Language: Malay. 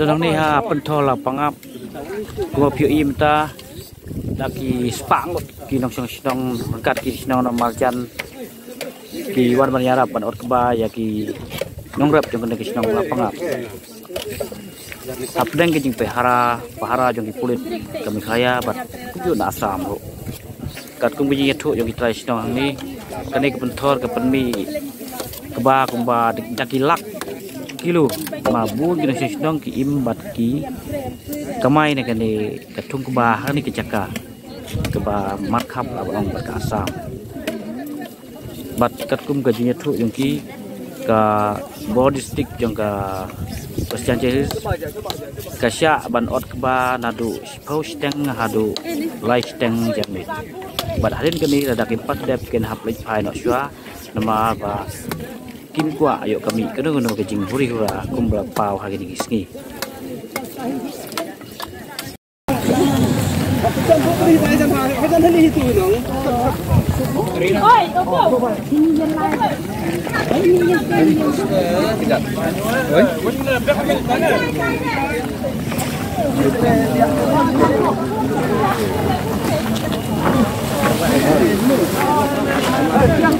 dalam ni ha pentol la pangap gua piu imta lagi spang ki nong song berkat ki nong marjan ki wan manyara pan ot keba ya ki nong rap jong ki nong la pangap apdeng ki jing pahara jong ki pulit kami kaya bat ju na asam ro kat kum bi yetu jong ki trai nong ni kane ke pentor ke penmi keba kumba dakilak kilo mabu gina sesdong ki imbat ki kamai ne kane katung keba ni ke jaka keba markhap abang berkasam bat katkum gajinya tu yang ki ka body stick yang ka pasjances kasya ban ot keba nadu pau steng hadu light steng jami bat harin kami ada kimpat dep ken hap lek pai no shwa nama ba kim kwa ayo kami kena ke jing huri hura kumbla pau hari ni gisni Yang